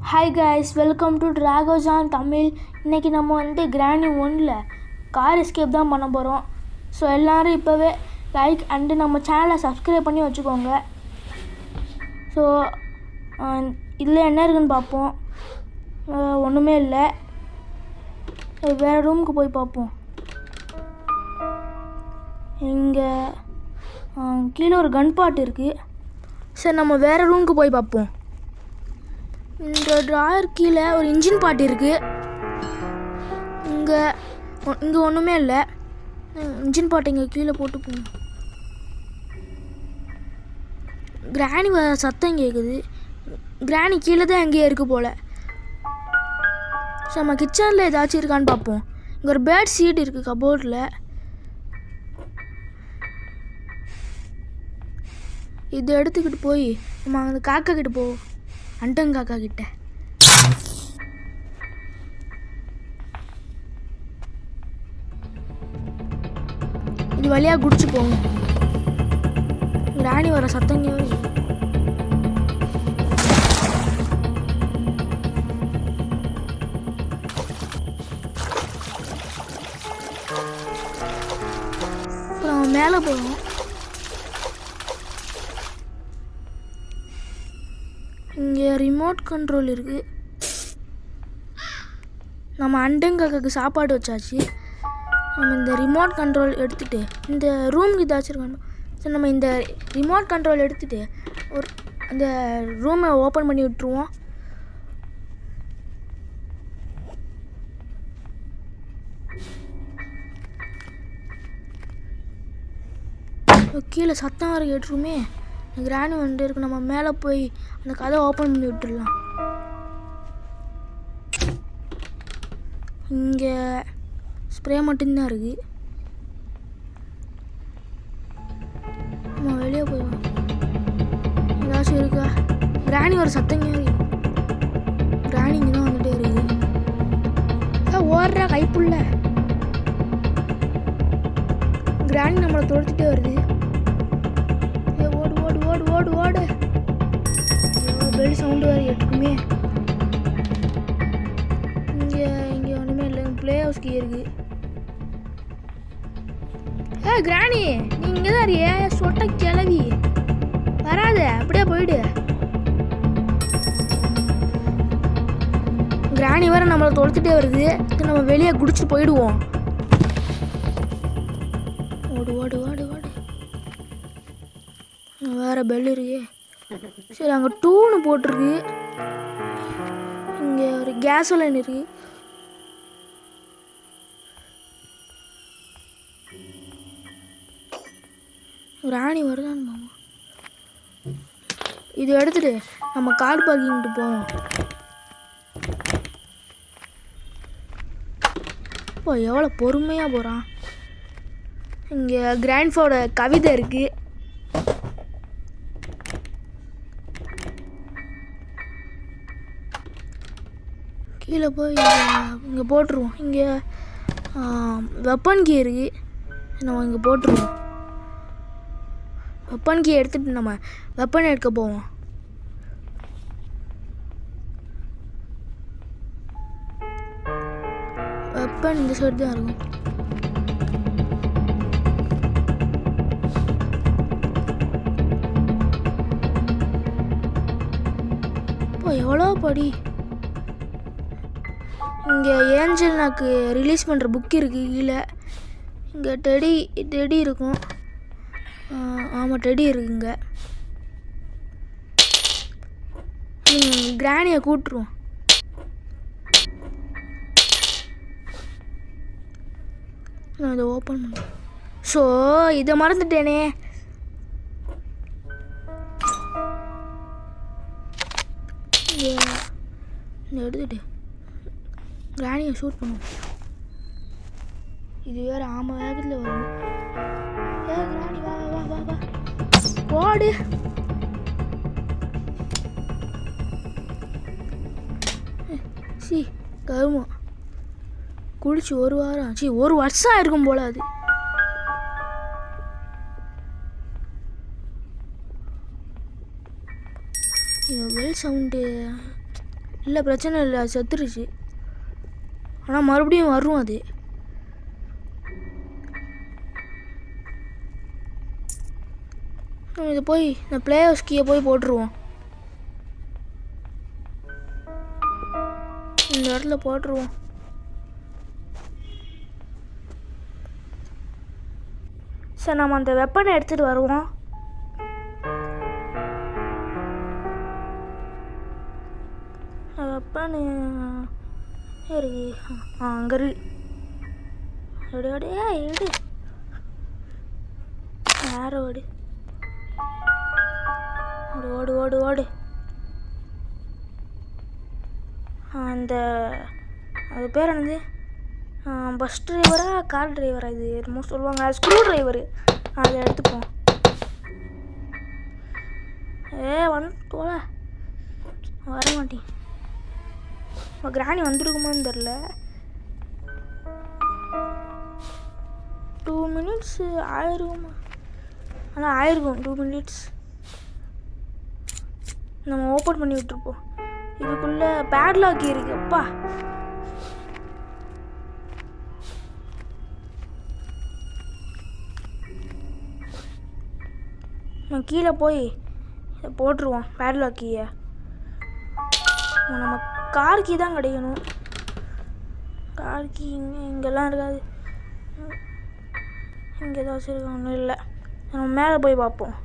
Hi guys, welcome to டிராகோஜான் தமிழ். இன்றைக்கி நம்ம கிராணி 1ல் கார் எஸ்கேப் தான் பண்ண போகிறோம். ஸோ எல்லோரும் இப்போவே லைக் அண்டு நம்ம சேனலை சப்ஸ்கிரைப் பண்ணி வச்சுக்கோங்க. ஸோ இதில் என்ன இருக்குன்னு பார்ப்போம். ஒன்றுமே இல்லை. வேறு ரூமுக்கு போய் பார்ப்போம். இங்கே கீழே ஒரு கன் பாட் இருக்குது. சரி, நம்ம வேறு ரூமுக்கு போய் பார்ப்போம். இந்த ட்ராயர் கீழே ஒரு இன்ஜின் பாட்டு இருக்குது. இங்கே ஒன்றுமே இல்லை. இன்ஜின் பாட்டு இங்கே கீழே போட்டு போகணும். கிராணி சத்தம் கேட்குது. கிராணி கீழே தான் எங்கேயே இருக்குது போல். ஸோ நம்ம கிச்சனில் ஏதாச்சும் இருக்கான்னு பார்ப்போம். இங்கே ஒரு பேட் சீட் இருக்குது கபோர்டில். இதை எடுத்துக்கிட்டு போய் நம்ம அந்த காக்கா கிட்ட போவோம். அண்டங்காக்கா கிட்ட. இது வழியாக குடிச்சு போகும். ராணி வர சத்தங்க. மேலே போவோம். இங்கே ரிமோட் கண்ட்ரோல் இருக்குது. நம்ம அண்டங்காக்கு சாப்பாடு வச்சாச்சு. நம்ம இந்த ரிமோட் கண்ட்ரோல் எடுத்துகிட்டு இந்த ரூமுக்கு ஏதாச்சும் இருக்கணும். ஸோ நம்ம இந்த ரிமோட் கண்ட்ரோல் எடுத்துகிட்டு ஒரு அந்த ரூமை ஓப்பன் பண்ணி விட்டுருவோம். கீழே சத்தம் வர கேட்டுருமே. கிராணி இருக்கு. நம்ம மேலே போய் அந்த கதை ஓப்பன் பண்ணி விட்டுடலாம். இங்கே ஸ்ப்ரே மட்டும்தான் இருக்குது. நம்ம வெளியே போய் ஏதாச்சும் இருக்கா? கிராணி ஒரு சத்தங்க. கிராணி இங்கே தான் வந்துட்டே இருக்குது. ஓடுறா கைப்புள்ள. கிராணி நம்மளை தொடுத்துட்டே வருது. ஓடு ஓடு. பெல் சவுண்டு வேறு எட்டுக்குமே. இங்கே ஒன்றுமே இல்லை. ப்ளே ஹவுஸ் கீ இருக்கு. கிராணி, நீ இங்கே தான் இருக்கிய? சொட்ட கிளவி வராத, அப்படியே போயிடு. கிராணி வேறு நம்மளை தொடுத்துட்டே வருது. நம்ம வெளியே குடிச்சு போயிடுவோம். ஓடு ஓடு ஓடு ஓடு. வேறு பெல் இருக்கு. சரி, அங்கே 2ன்னு போட்டிருக்கு. இங்கே ஒரு கேஸ் லைன் இருக்கு. ராணி வருதான்னு மாமா. இது எடுத்துட்டு நம்ம கார் பார்க்கிங்கிட்டு போவோம். இப்போ எவ்வளோ பொறுமையாக போகிறான். இங்கே கிராண்ட்ஃபாவோட கவிதை இருக்குது. கீழே போய் இங்கே போட்டுருவோம். இங்கே வெப்பன் கீ இருக்குது. நம்ம இங்கே போட்டுருவோம். வெப்பன் கீ எடுத்துகிட்டு நம்ம வெப்பன் எடுக்க போவோம். வெப்பன் இந்த சைடு தான் இருக்கும். இப்போ எவ்வளோ படி. இங்கே ஏஞ்சல் நாக்கு ரிலீஸ் பண்ணுற புக் இருக்குது கீழே. இங்கே டெடி இருக்கும். ஆமாம், டெடி இருக்குங்க. கிராணியை கூட்டுருவோம். நான் இதை ஓப்பன் பண்ணேன். ஸோ இதை மறந்துட்டேனே. இதை எடுத்துட்டு கிராணியை ஷூட் பண்ணுவோம். இது வேறு ஆமாம் வேகத்தில் வரும். கிராணி வா வா வா வா ஓடு. சி கருமம் குளிச்சு 1 வாரம் ஆச்சு. 1 வருஷம் ஆயிருக்கும் போல. அது பெல் சவுண்டு இல்லை பிரச்சனை இல்லை, அது செத்துருச்சு. ஆனால் மறுபடியும் வரும் அது. இது போய் இந்த பிளே ஹவுஸ் கீயை போய் போட்டுருவோம். இந்த இடத்துல போட்டுருவோம். சரி, நம்ம அந்த வெப்பனை எடுத்துகிட்டு வருவோம். வெப்பன் இருக்கு, அங்கே இருக்கு. அப்படியே எடு, வேற ஓடு, ஓடு ஓடு ஓடு. அந்த அது பேர் என்னது, பஸ் டிரைவரா கார் டிரைவரா, இது என்னமோ சொல்லுவாங்க, ஸ்க்ரூ டிரைவரு. அதை எடுத்துப்போம். வந்துட்டு வர மாட்டேன். இப்போ கிராணி வந்துருக்குமான்னு தெரில. 2 minutes ஆயிருக்குமா? ஆனால் ஆயிருக்கும் 2 minutes. நம்ம ஓப்பன் பண்ணி விட்டுருப்போம். இதுக்குள்ளே பேட்லாக் இருக்கு. அப்பா, நம்ம கீழே போய் போட்டுருவோம் பேட்லாக் கீயை. நம்ம கார் கீ தான் கிடைக்கணும். கார் கீ இங்கெல்லாம் இருக்காது. இங்கே ஏதாச்சும் இருக்கா? ஒன்றும் இல்லை. நம்ம மேலே போய் பார்ப்போம்.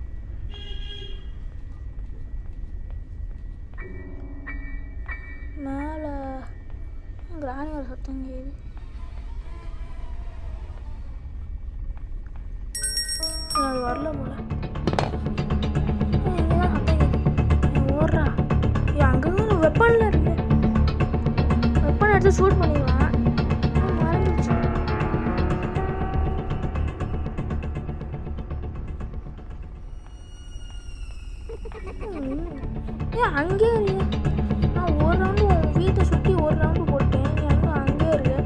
மேலே கிராணி ஒரு சத்தம் கேது. அது வரல போல. இங்கேதான் சத்தம் கேது. ஓடுறா. அங்கங்க வெப்பன்ல இருக்கு. வெப்பன் எடுத்து ஷூட் பண்ணிடுவான். மறந்துச்சு. அங்கேயே இல்லையா? நான் ஒரு ரவுண்டு உன் வீட்டை சுற்றி ஒரு ரவுண்டு போட்டேன். நீ அங்கேயே இருக்கு.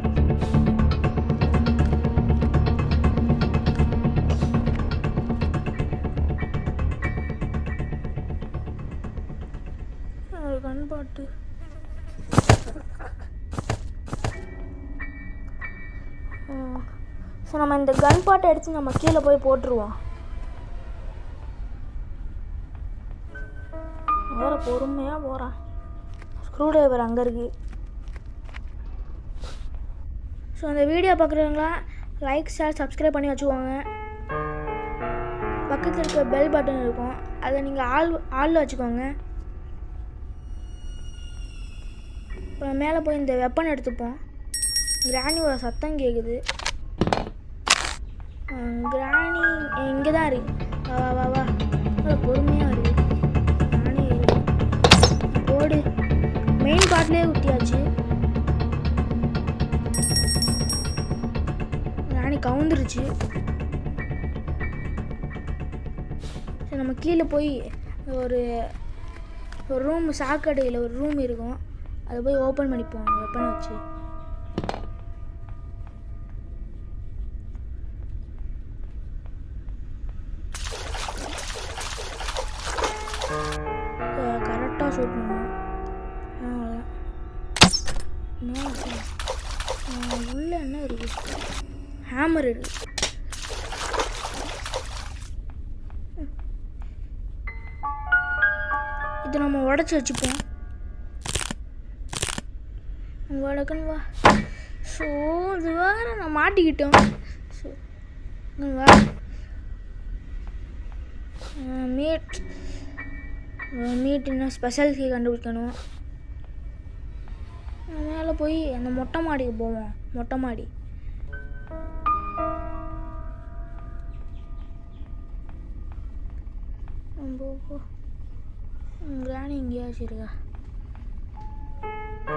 கண்பாட்டு ஸோ நம்ம இந்த கன் பாட்டை எடுத்து நம்ம கீழே போய் போட்டுருவோம். வேறு பொறுமையாக போகிறான். ஸ்க்ரூ டிரைவர் அங்கே இருக்குது. ஸோ அந்த வீடியோ பார்க்குறவங்களா லைக், ஷேர், சப்ஸ்கிரைப் பண்ணி வச்சுக்கோங்க. பக்கத்தில் இருக்க பெல் பட்டன் இருக்கும், அதை நீங்கள் ஆளில் வச்சுக்கோங்க. இப்போ மேலே போய் இந்த வெப்பன் எடுத்துப்போம். கிராணியோட சத்தம் கேட்குது. கிராணி இங்கே தான் இருக்கு. வா வா வா, பொறுமையாக இருக்கு. கிராணி போடு. மெயின் பார்ட்லேயே குத்தியாச்சு. கிராணி கவுந்துருச்சு. சரி, நம்ம கீழே போய் ஒரு ரூம், சாக்கடையில் ஒரு ரூம் இருக்கும், அதை போய் ஓப்பன் பண்ணிப்போம் வெப்பனை வச்சு. கரெக்டாக ஷூட் பண்ணுவோம். உள்ள என்ன இருக்கு? ஹேமர் இருக்கு. இதை நம்ம உடச்சி வச்சுப்போம். வடக்குன்னு வா. ஸோ இது வேறு நான் மாட்டிக்கிட்டோம். ஸோ வா. மீட் இன்னும் ஸ்பெஷல் கீ கண்டுபிடிக்கணும். மேலே போய் அந்த மொட்டை மாடிக்கு போவோம். மொட்டை மாடி கிராணி எங்கேயாச்சும் இருக்கா?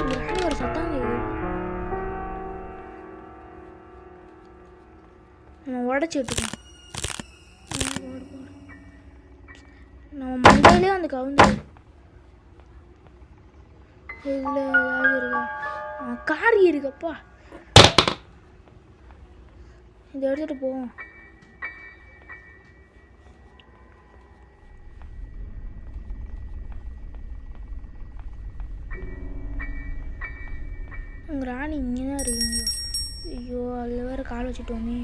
கிராணி ஒரு சத்தம் கேட்குது. நம்ம உடச்சி விட்டுக்கோம். நம்ம மண்டையிலே அந்த கவுந்து இதில் ஏதாவது இருக்கா? காரி இருக்கப்பா. இதை எடுத்துகிட்டு போவோம். உங்கள் ராணி இங்கே தான் இருக்கீங்க. ஐயோ அதில் வேறு கால் வச்சுட்டோமே.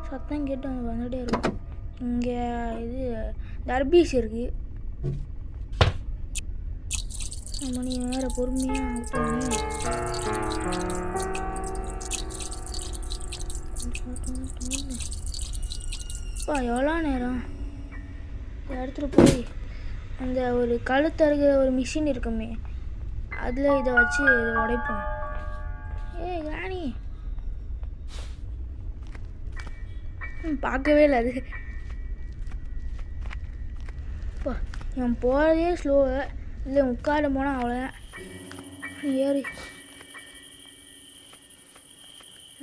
சத்தம் கேட்டு அங்கே வந்துகிட்டே இருக்கும். இங்கே இது தர்பீஸ் இருக்குது. மணி வேறு பொறுமையாக ஆகட்டும். அப்பா எவ்வளோ நேரம் இடத்துல போய் அந்த ஒரு கழுத்தறுகிற ஒரு மிஷின் இருக்குமே, அதில் இதை வச்சு இதை உடைப்போம். ஏய் ராணி, பார்க்கவே இல்லை அது. இப்போ இவன் போகிறதே ஸ்லோவு, இல்லை உட்கார போனால் அவ்வளோதான். ஏறி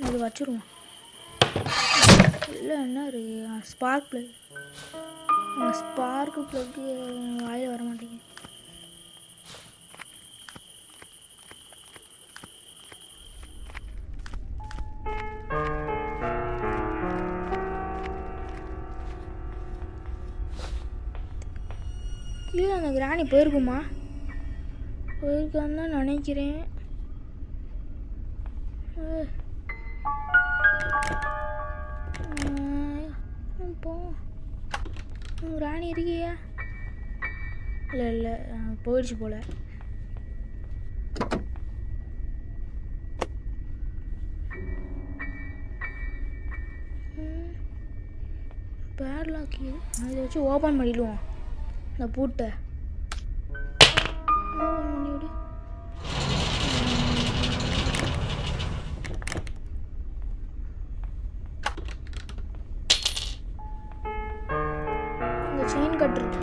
அது வச்சுருவோம். இல்லை என்ன இருக்கு ஸ்பார்க் ப்ளக். ஸ்பார்க்கு ப்ளக்கு வாயில் வர மாட்டேங்குது. கீழே அந்த கிராணி போயிருக்குமா? போயிருக்கான்னு தான் நினைக்கிறேன். போ ராணி இருக்கியா? இல்லை இல்லை போயிடுச்சு போல. பேட்லாக் அதை வச்சு ஓப்பன் பண்ணிடுவோம். இந்த பூட்டை ஓப்பன் பண்ணி விடு. இந்த செயின் கட் இருக்கு,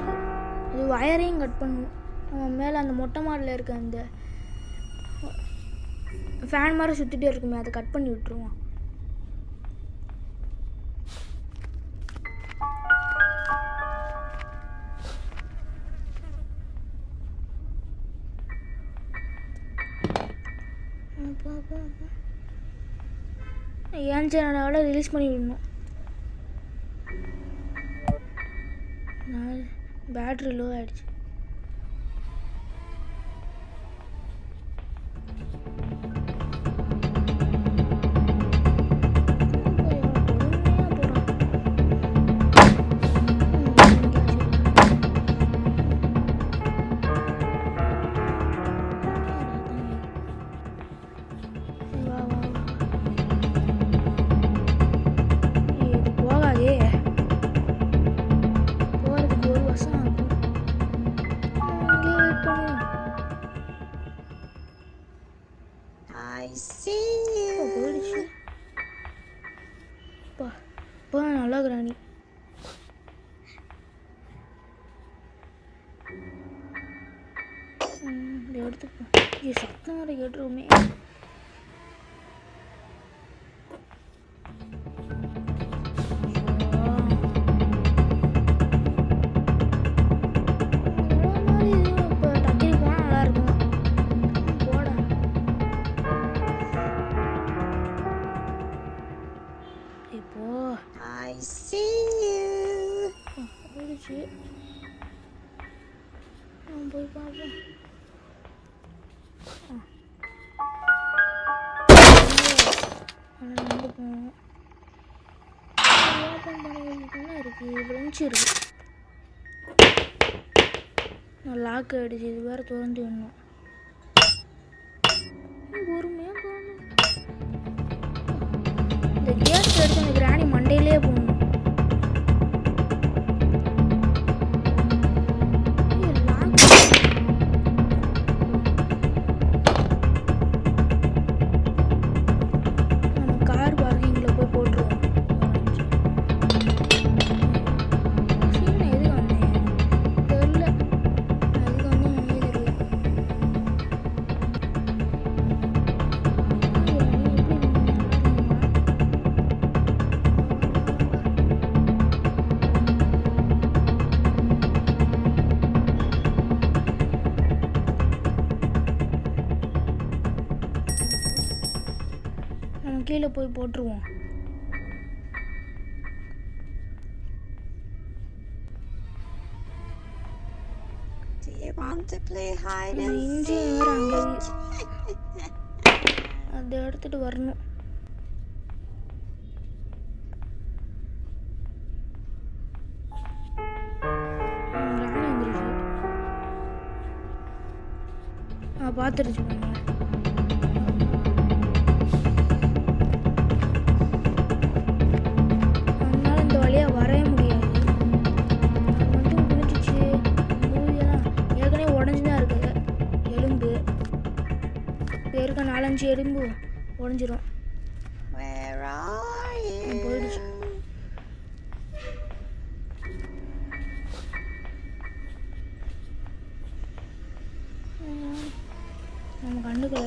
அது வயரையும் கட் பண்ணுவோம். நம்ம மேலே அந்த மொட்டை மாடில் இருக்க அந்த ஃபேன் மாதிரி சுற்றிட்டே இருக்குமே, அதை கட் பண்ணி விட்டுருவோம். ஏன் சேனலோட ரிலீஸ் பண்ணி விடணும். பேட்ரி லோ ஆகிடுச்சு. நல்லா கிராணி எடுத்துப்போம். சத்தம் வர கேட்டுருவோமே. போய் பார்ப்போம். நடந்து போவோம். ஓப்பன் பண்ணி இருக்கு, பெஞ்சு இருக்கு. நான் லாக் ஆகிடுச்சு. இது வேறு திறந்து விடணும். பொறுமையாக போகணும். இந்த கேஸ் எடுத்து அந்த கிராணி மண்டையிலே போகணும். கீழே போய் போட்டுருவோம். Do you want to play hide and இஞ்சி வேற அங்கே அதை எடுத்துட்டு வரணும். பார்த்துருச்சு அதனால இந்த வழியாக வரவே முடியாது. அது மட்டும் முடிஞ்சிச்சு. மூவியெல்லாம் ஏற்கனவே உடஞ்சுதான் இருக்குது. எலும்பு பேருக்க 4-5 எலும்பு உடஞ்சிரும். போயிடுச்சு. நம்ம கண்டுக்கல.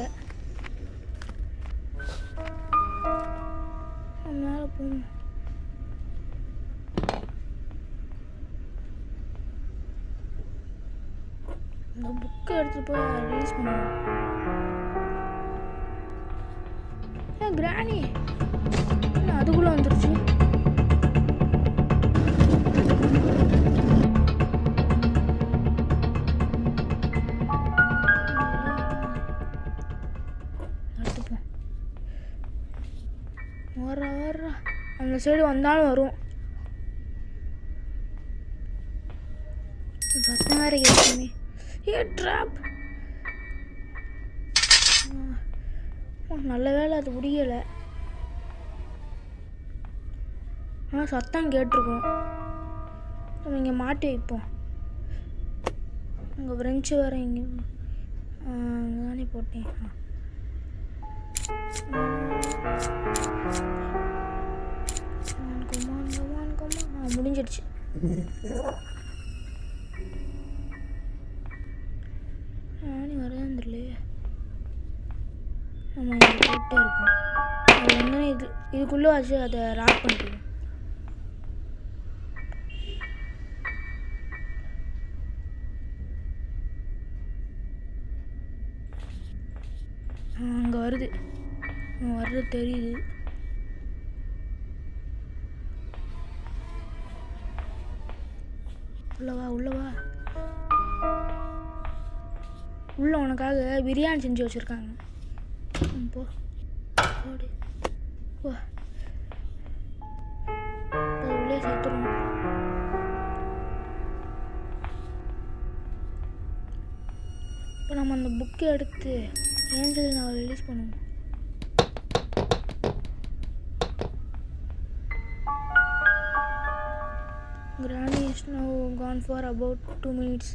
மேலே போகணும். இந்த புக்கை எடுத்துட்டு போய் ரிலீஸ் பண்ணுவோம். கிராணி அதுக்குள்ள வந்துருச்சு. வர்றா அந்த சைடு வந்தாலும் வரும். சத்தம் வேற கேட்குமே. ட்ராப். நல்ல வேலை அது முடியலை. ஆனால் சத்தம் கேட்டிருக்கோம். நம்ம இங்கே மாட்டி வைப்போம். இங்கே ஃப்ரெஞ்சு வேறு இங்கே தானே போட்டேன். முடிஞ்சிடுச்சு. நானே வரதான் தெரியலையே. நம்ம இங்கே போட்டே இருக்கோம். அது வந்து இதுக்குள்ளே வச்சு அதை ராக் பண்ணிடுவோம். அங்கே வருது. வர்றது தெரியுது. உள்ளவா உள்ள உனக்காக பிரியாணி செஞ்சு வச்சுருக்காங்க. போ போடு போ. உள்ளே சேர்த்துடும். இப்போ நம்ம அந்த புக்கை எடுத்து ஏஞ்சல் நான் ரிலீஸ் பண்ணுவோம். Granny is now gone for about 2 minutes.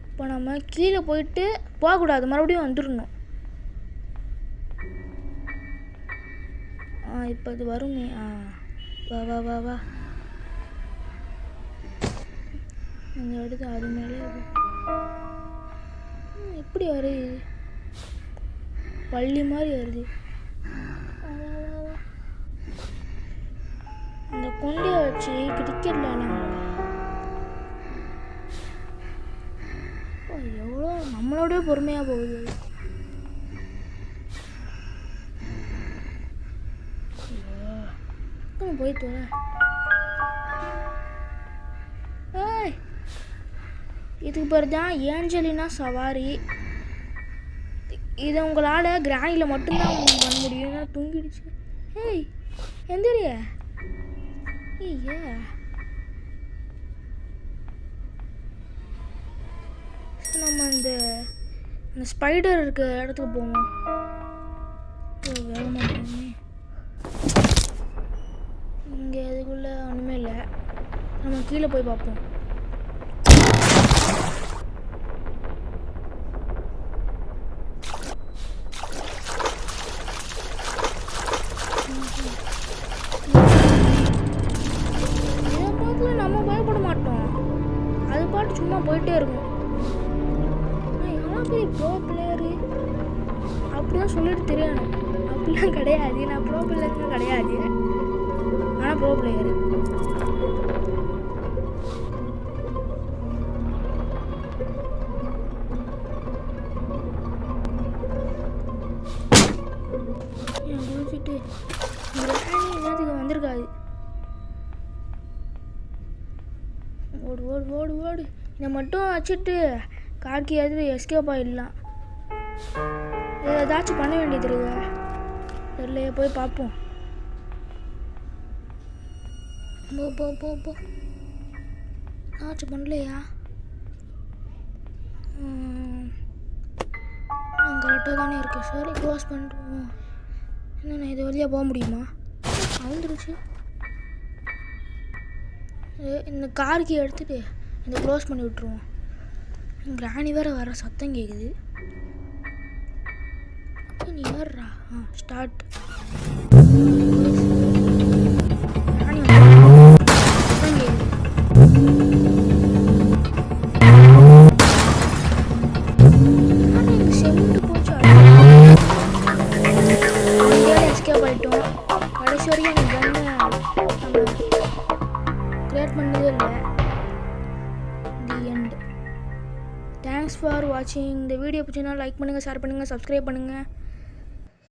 இப்போ நம்ம கீழே போயிட்டு போகக்கூடாது, மறுபடியும் வந்துடணும். இப்போ அது வருமே. வா வா வா வா. அந்த இடத்து அது மேலே எப்படி வருது? பள்ளி மாதிரி வருது. அந்த கொண்டையை வச்சு கிரிக்கெட் விளையாடலாம். எவ்வளோ நம்மளோட பொறுமையாக போகுது. போயிட்டு வர. இதுக்கு பேர் தான் ஏஞ்சலினா சவாரி. இதை உங்களால் கிராணியில் மட்டும்தான் பண்ண முடியும். தூங்கிடுச்சு. ஏய் எந்திரிய. ஏ நம்ம அந்த ஸ்பைடர் இருக்க இடத்துக்கு போவோம். வேகமாக போகணுமே. இங்கே அதுக்குள்ளே ஒன்றுமே இல்லை. நம்ம கீழே போய் பார்ப்போம். நம்ம பயப்பட மாட்டோம். அது பாட்டு சும்மா போயிட்டே இருக்கும். எவ்வளோ பெரிய ப்ரோ பிளேயரு அப்படிதான் சொல்லிட்டு தெரியணும். அப்படிலாம் கிடையாது. நான் ப்ரோ பிளேயருங்க கிடையாது. ஆனால் ப்ரோ பிளேயரு. குளிச்சுட்டு கிராணி நேரத்துக்கு வந்திருக்காது. ஓடு ஓடு ஓடு ஓடு. இதை மட்டும் வச்சுட்டு கார்க்கு எதிர எஸ்கேப் ஆகிடலாம். ஏதாச்சும் பண்ண வேண்டியது இருக்கா தெரியலையே, போய் பார்ப்போம். போ போ போ போ. ஏதாச்சும் பண்ணலையா? நான் கரெக்டாக தானே இருக்கேன். சரி க்ளோஸ் பண்ணிட்டுவோம். என்னண்ணா இது வழியாக போக முடியுமா? வந்துருச்சு. இந்த கார்க்கு எடுத்துகிட்டு இந்த க்ளோஸ் பண்ணி விட்ருவோம். கிராணி வேறு வர சத்தம் கேட்குது. நீ ஏறா. ஸ்டார்ட். கிராணி சத்தம் கேட்குது. செம்ட்டு போச்சு. எஸ்கேப் ஆகிட்டோம். கடைசி வரைக்கும் எனக்கு கண்ணை நம்ம கிரியேட் பண்ணதே இல்லை. The end. தேங்க்ஸ் ஃபார் வாட்சிங். இந்த வீடியோ பிடிச்சிங்கன்னா லைக் பண்ணுங்கள், ஷேர் பண்ணுங்கள், சப்ஸ்கிரைப் பண்ணுங்கள்.